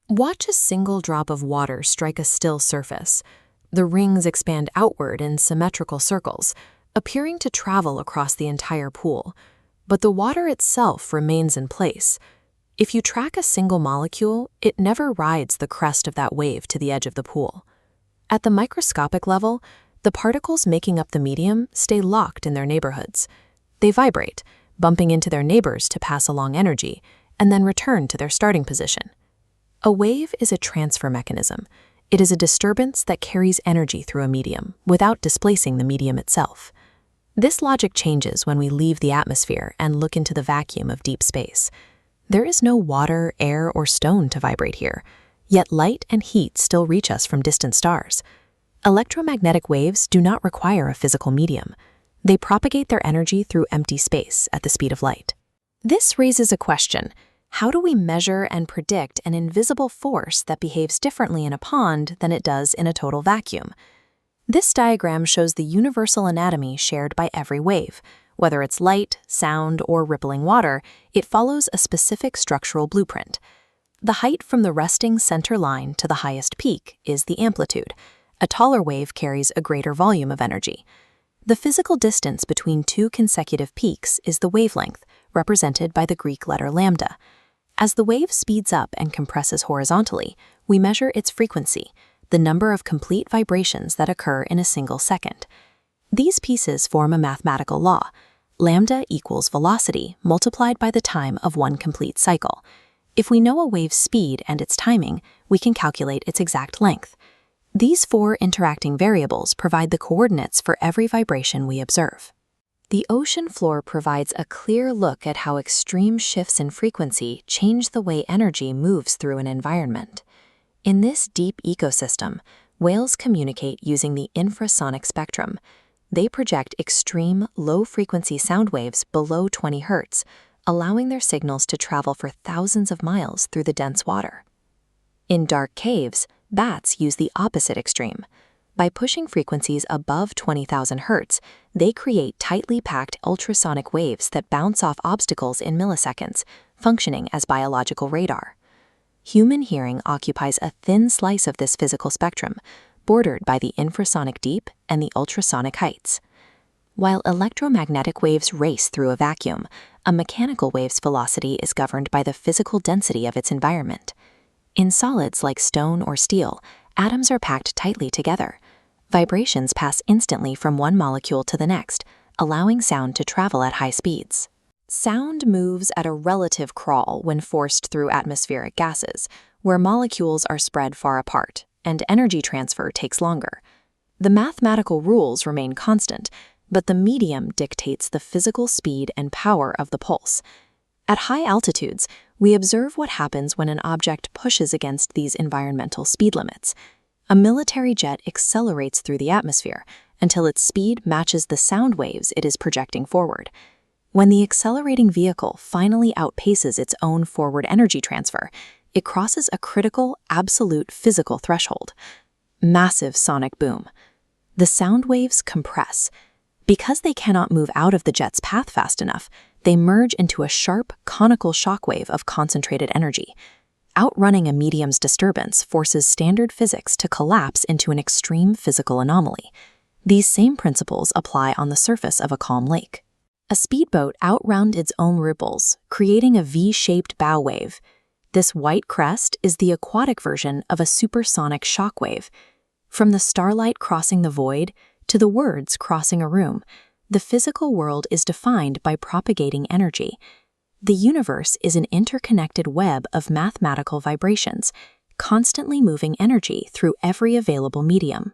Watch a single drop of water strike a still surface. The rings expand outward in symmetrical circles, appearing to travel across the entire pool, but the water itself remains in place. If you track a single molecule, it never rides the crest of that wave to the edge of the pool. At the microscopic level, the particles making up the medium stay locked in their neighborhoods. They vibrate, bumping into their neighbors to pass along energy, and then return to their starting position. A wave is a transfer mechanism. It is a disturbance that carries energy through a medium without displacing the medium itself. This logic changes when we leave the atmosphere and look into the vacuum of deep space. There is no water, air, or stone to vibrate here, yet light and heat still reach us from distant stars. Electromagnetic waves do not require a physical medium. They propagate their energy through empty space at the speed of light. This raises a question. How do we measure and predict an invisible force that behaves differently in a pond than it does in a total vacuum? This diagram shows the universal anatomy shared by every wave. Whether it's light, sound, or rippling water, it follows a specific structural blueprint. The height from the resting center line to the highest peak is the amplitude. A taller wave carries a greater volume of energy. The physical distance between two consecutive peaks is the wavelength, represented by the Greek letter lambda. As the wave speeds up and compresses horizontally, we measure its frequency, the number of complete vibrations that occur in a single second. These pieces form a mathematical law. Lambda equals velocity multiplied by the time of one complete cycle. If we know a wave's speed and its timing, we can calculate its exact length. These four interacting variables provide the coordinates for every vibration we observe. The ocean floor provides a clear look at how extreme shifts in frequency change the way energy moves through an environment. In this deep ecosystem, whales communicate using the infrasonic spectrum. They project extreme, low-frequency sound waves below 20 Hz, allowing their signals to travel for thousands of miles through the dense water. In dark caves, bats use the opposite extreme. By pushing frequencies above 20,000 Hz, they create tightly packed ultrasonic waves that bounce off obstacles in milliseconds, functioning as biological radar. Human hearing occupies a thin slice of this physical spectrum, bordered by the infrasonic deep and the ultrasonic heights. While electromagnetic waves race through a vacuum, a mechanical wave's velocity is governed by the physical density of its environment. In solids like stone or steel, atoms are packed tightly together. Vibrations pass instantly from one molecule to the next, allowing sound to travel at high speeds. Sound moves at a relative crawl when forced through atmospheric gases, where molecules are spread far apart, and energy transfer takes longer. The mathematical rules remain constant, but the medium dictates the physical speed and power of the pulse. At high altitudes, we observe what happens when an object pushes against these environmental speed limits. A military jet accelerates through the atmosphere until its speed matches the sound waves it is projecting forward. When the accelerating vehicle finally outpaces its own forward energy transfer, it crosses a critical, absolute physical threshold. Massive sonic boom. The sound waves compress. Because they cannot move out of the jet's path fast enough, they merge into a sharp, conical shockwave of concentrated energy. Outrunning a medium's disturbance forces standard physics to collapse into an extreme physical anomaly. These same principles apply on the surface of a calm lake. A speedboat outrounded its own ripples, creating a V-shaped bow wave. This white crest is the aquatic version of a supersonic shockwave. From the starlight crossing the void to the words crossing a room, the physical world is defined by propagating energy. The universe is an interconnected web of mathematical vibrations, constantly moving energy through every available medium.